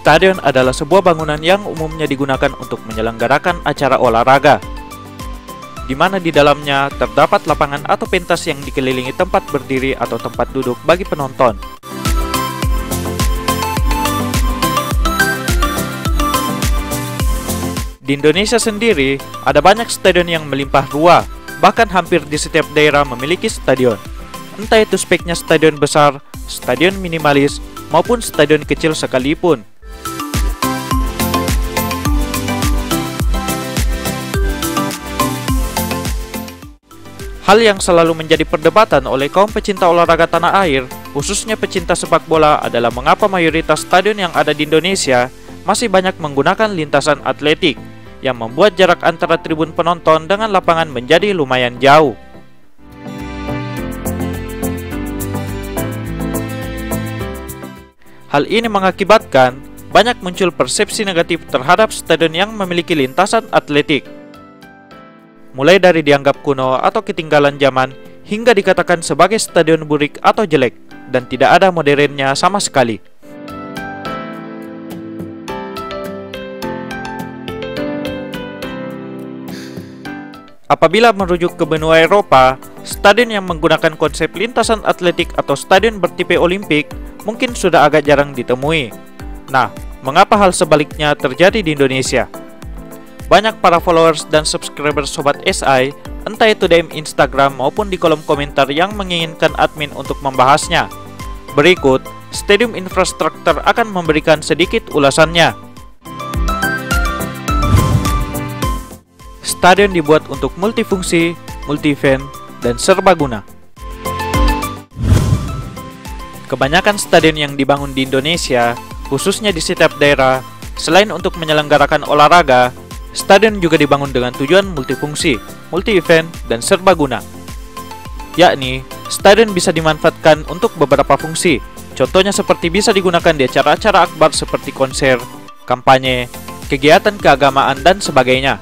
Stadion adalah sebuah bangunan yang umumnya digunakan untuk menyelenggarakan acara olahraga, di mana di dalamnya terdapat lapangan atau pentas yang dikelilingi tempat berdiri atau tempat duduk bagi penonton. Di Indonesia sendiri, ada banyak stadion yang melimpah ruah, bahkan hampir di setiap daerah memiliki stadion. Entah itu speknya stadion besar, stadion minimalis, maupun stadion kecil sekalipun. Hal yang selalu menjadi perdebatan oleh kaum pecinta olahraga tanah air, khususnya pecinta sepak bola, adalah mengapa mayoritas stadion yang ada di Indonesia masih banyak menggunakan lintasan atletik, yang membuat jarak antara tribun penonton dengan lapangan menjadi lumayan jauh. Hal ini mengakibatkan banyak muncul persepsi negatif terhadap stadion yang memiliki lintasan atletik. Mulai dari dianggap kuno atau ketinggalan zaman, hingga dikatakan sebagai stadion burik atau jelek, dan tidak ada modernnya sama sekali. Apabila merujuk ke benua Eropa, stadion yang menggunakan konsep lintasan atletik atau stadion bertipe Olimpik mungkin sudah agak jarang ditemui. Nah, mengapa hal sebaliknya terjadi di Indonesia? Banyak para followers dan subscriber Sobat SI, entah itu DM Instagram maupun di kolom komentar, yang menginginkan admin untuk membahasnya. Berikut, Stadium Infrastructure akan memberikan sedikit ulasannya. Stadion dibuat untuk multifungsi, multi-event, dan serbaguna. Kebanyakan stadion yang dibangun di Indonesia, khususnya di setiap daerah, selain untuk menyelenggarakan olahraga, stadion juga dibangun dengan tujuan multifungsi, multi-event, dan serbaguna. Yakni, stadion bisa dimanfaatkan untuk beberapa fungsi. Contohnya seperti bisa digunakan di acara-acara akbar seperti konser, kampanye, kegiatan keagamaan, dan sebagainya.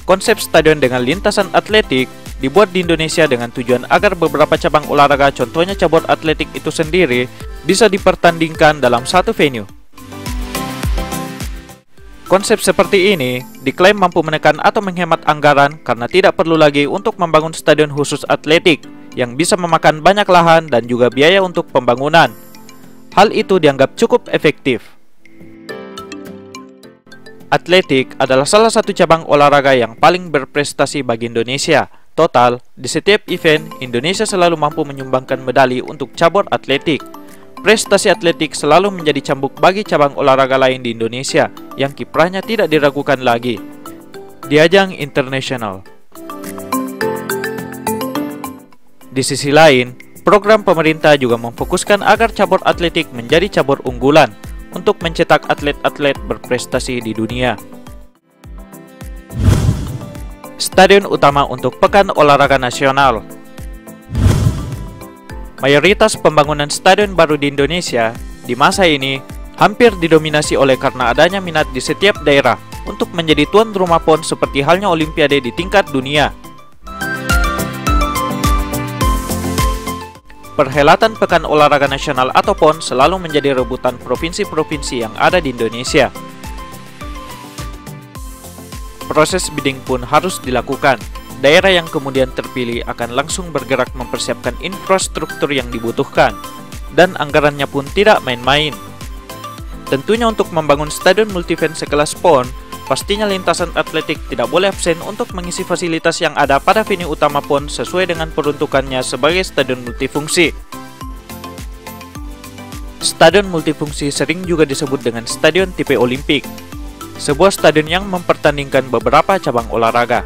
Konsep stadion dengan lintasan atletik dibuat di Indonesia dengan tujuan agar beberapa cabang olahraga, contohnya cabur atletik itu sendiri, bisa dipertandingkan dalam satu venue. Konsep seperti ini diklaim mampu menekan atau menghemat anggaran karena tidak perlu lagi untuk membangun stadion khusus atletik yang bisa memakan banyak lahan dan juga biaya untuk pembangunan. Hal itu dianggap cukup efektif. Atletik adalah salah satu cabang olahraga yang paling berprestasi bagi Indonesia. Total, di setiap event, Indonesia selalu mampu menyumbangkan medali untuk cabur atletik. Prestasi atletik selalu menjadi cambuk bagi cabang olahraga lain di Indonesia yang kiprahnya tidak diragukan lagi di ajang internasional. Di sisi lain, program pemerintah juga memfokuskan agar cabur atletik menjadi cabur unggulan untuk mencetak atlet-atlet berprestasi di dunia. Stadion utama untuk Pekan Olahraga Nasional. Mayoritas pembangunan stadion baru di Indonesia di masa ini hampir didominasi oleh karena adanya minat di setiap daerah untuk menjadi tuan rumah PON seperti halnya Olimpiade di tingkat dunia. Perhelatan Pekan Olahraga Nasional atau PON selalu menjadi rebutan provinsi-provinsi yang ada di Indonesia. Proses bidding pun harus dilakukan. Daerah yang kemudian terpilih akan langsung bergerak mempersiapkan infrastruktur yang dibutuhkan, dan anggarannya pun tidak main-main. Tentunya untuk membangun stadion multi-event sekelas PON, pastinya lintasan atletik tidak boleh absen untuk mengisi fasilitas yang ada pada venue utama PON sesuai dengan peruntukannya sebagai stadion multifungsi. Stadion multifungsi sering juga disebut dengan stadion tipe Olimpik, sebuah stadion yang mempertandingkan beberapa cabang olahraga.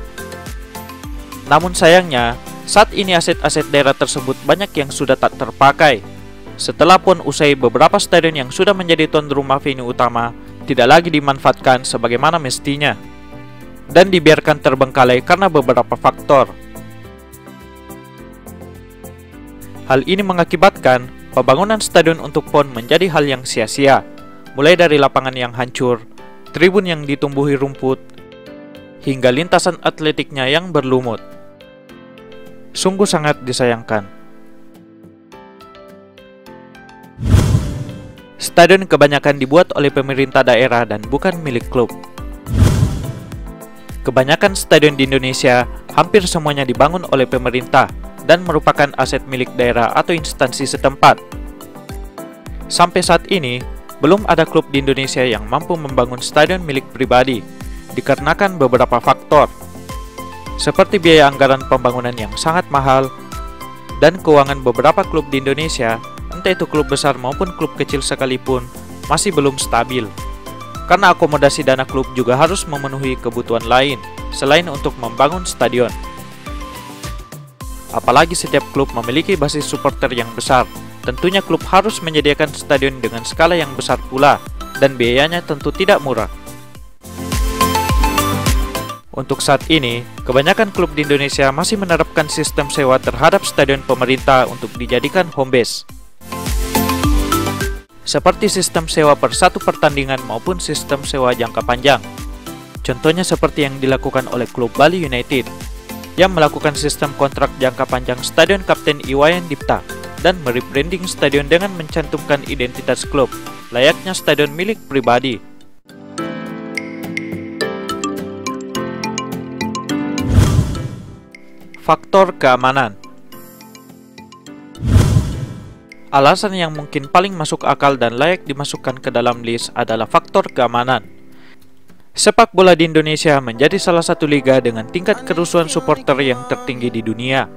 Namun sayangnya, saat ini aset-aset daerah tersebut banyak yang sudah tak terpakai. Setelah PON usai, beberapa stadion yang sudah menjadi tuan rumah venue utama tidak lagi dimanfaatkan sebagaimana mestinya dan dibiarkan terbengkalai karena beberapa faktor. Hal ini mengakibatkan pembangunan stadion untuk PON menjadi hal yang sia-sia, mulai dari lapangan yang hancur, tribun yang ditumbuhi rumput, hingga lintasan atletiknya yang berlumut. Sungguh sangat disayangkan. Stadion kebanyakan dibuat oleh pemerintah daerah dan bukan milik klub. Kebanyakan stadion di Indonesia hampir semuanya dibangun oleh pemerintah dan merupakan aset milik daerah atau instansi setempat. Sampai saat ini, belum ada klub di Indonesia yang mampu membangun stadion milik pribadi, dikarenakan beberapa faktor, seperti biaya anggaran pembangunan yang sangat mahal, dan keuangan beberapa klub di Indonesia, entah itu klub besar maupun klub kecil sekalipun, masih belum stabil. Karena akomodasi dana klub juga harus memenuhi kebutuhan lain, selain untuk membangun stadion. Apalagi setiap klub memiliki basis supporter yang besar, tentunya klub harus menyediakan stadion dengan skala yang besar pula, dan biayanya tentu tidak murah. Untuk saat ini, kebanyakan klub di Indonesia masih menerapkan sistem sewa terhadap stadion pemerintah untuk dijadikan home base, seperti sistem sewa per satu pertandingan maupun sistem sewa jangka panjang. Contohnya seperti yang dilakukan oleh klub Bali United, yang melakukan sistem kontrak jangka panjang Stadion Kapten Iwayan Dipta dan merebranding stadion dengan mencantumkan identitas klub, layaknya stadion milik pribadi. Faktor keamanan. Alasan yang mungkin paling masuk akal dan layak dimasukkan ke dalam list adalah faktor keamanan. Sepak bola di Indonesia menjadi salah satu liga dengan tingkat kerusuhan supporter yang tertinggi di dunia.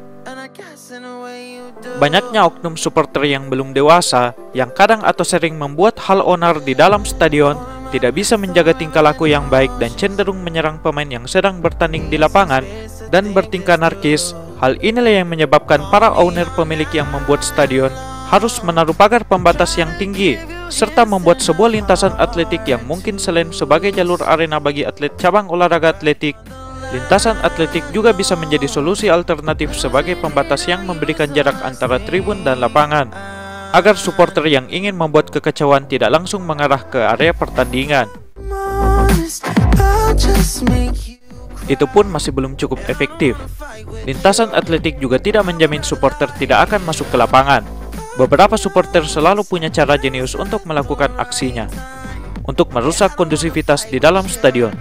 Banyaknya oknum supporter yang belum dewasa, yang kadang atau sering membuat hal onar di dalam stadion, tidak bisa menjaga tingkah laku yang baik dan cenderung menyerang pemain yang sedang bertanding di lapangan, dan bertingkah anarkis. Hal inilah yang menyebabkan para owner pemilik yang membuat stadion harus menaruh pagar pembatas yang tinggi, serta membuat sebuah lintasan atletik yang mungkin selain sebagai jalur arena bagi atlet cabang olahraga atletik, lintasan atletik juga bisa menjadi solusi alternatif sebagai pembatas yang memberikan jarak antara tribun dan lapangan, agar supporter yang ingin membuat kekacauan tidak langsung mengarah ke area pertandingan. Itu pun masih belum cukup efektif. Lintasan atletik juga tidak menjamin supporter tidak akan masuk ke lapangan. Beberapa supporter selalu punya cara jenius untuk melakukan aksinya, untuk merusak kondusivitas di dalam stadion,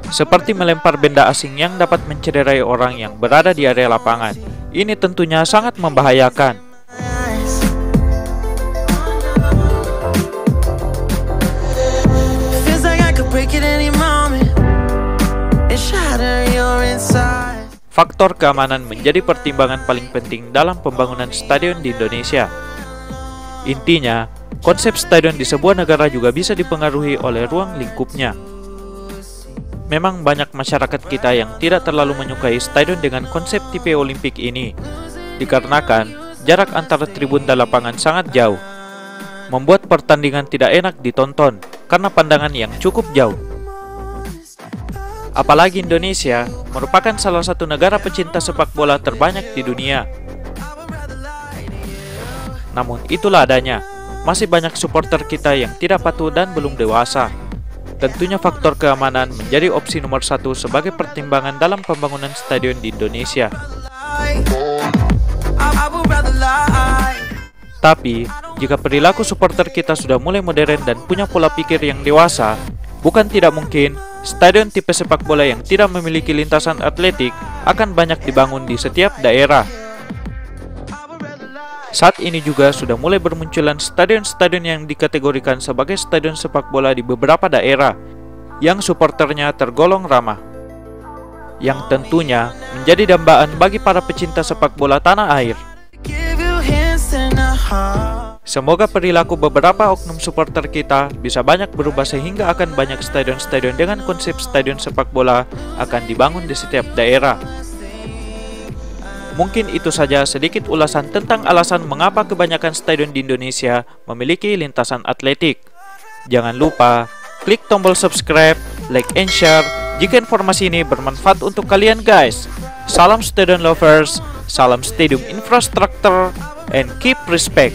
seperti melempar benda asing yang dapat mencederai orang yang berada di area lapangan. Ini tentunya sangat membahayakan. Faktor keamanan menjadi pertimbangan paling penting dalam pembangunan stadion di Indonesia. Intinya, konsep stadion di sebuah negara juga bisa dipengaruhi oleh ruang lingkupnya. Memang banyak masyarakat kita yang tidak terlalu menyukai stadion dengan konsep tipe Olimpik ini, dikarenakan jarak antara tribun dan lapangan sangat jauh, membuat pertandingan tidak enak ditonton karena pandangan yang cukup jauh. Apalagi Indonesia merupakan salah satu negara pecinta sepak bola terbanyak di dunia. Namun itulah adanya, masih banyak supporter kita yang tidak patuh dan belum dewasa. Tentunya faktor keamanan menjadi opsi nomor satu sebagai pertimbangan dalam pembangunan stadion di Indonesia. Tapi, jika perilaku supporter kita sudah mulai modern dan punya pola pikir yang dewasa, bukan tidak mungkin stadion tipe sepak bola yang tidak memiliki lintasan atletik akan banyak dibangun di setiap daerah. Saat ini juga sudah mulai bermunculan stadion-stadion yang dikategorikan sebagai stadion sepak bola di beberapa daerah yang supporternya tergolong ramah, yang tentunya menjadi dambaan bagi para pecinta sepak bola tanah air. Semoga perilaku beberapa oknum supporter kita bisa banyak berubah sehingga akan banyak stadion-stadion dengan konsep stadion sepak bola akan dibangun di setiap daerah. Mungkin itu saja sedikit ulasan tentang alasan mengapa kebanyakan stadion di Indonesia memiliki lintasan atletik. Jangan lupa klik tombol subscribe, like and share jika informasi ini bermanfaat untuk kalian guys. Salam stadion lovers, salam stadium infrastructure, and keep respect.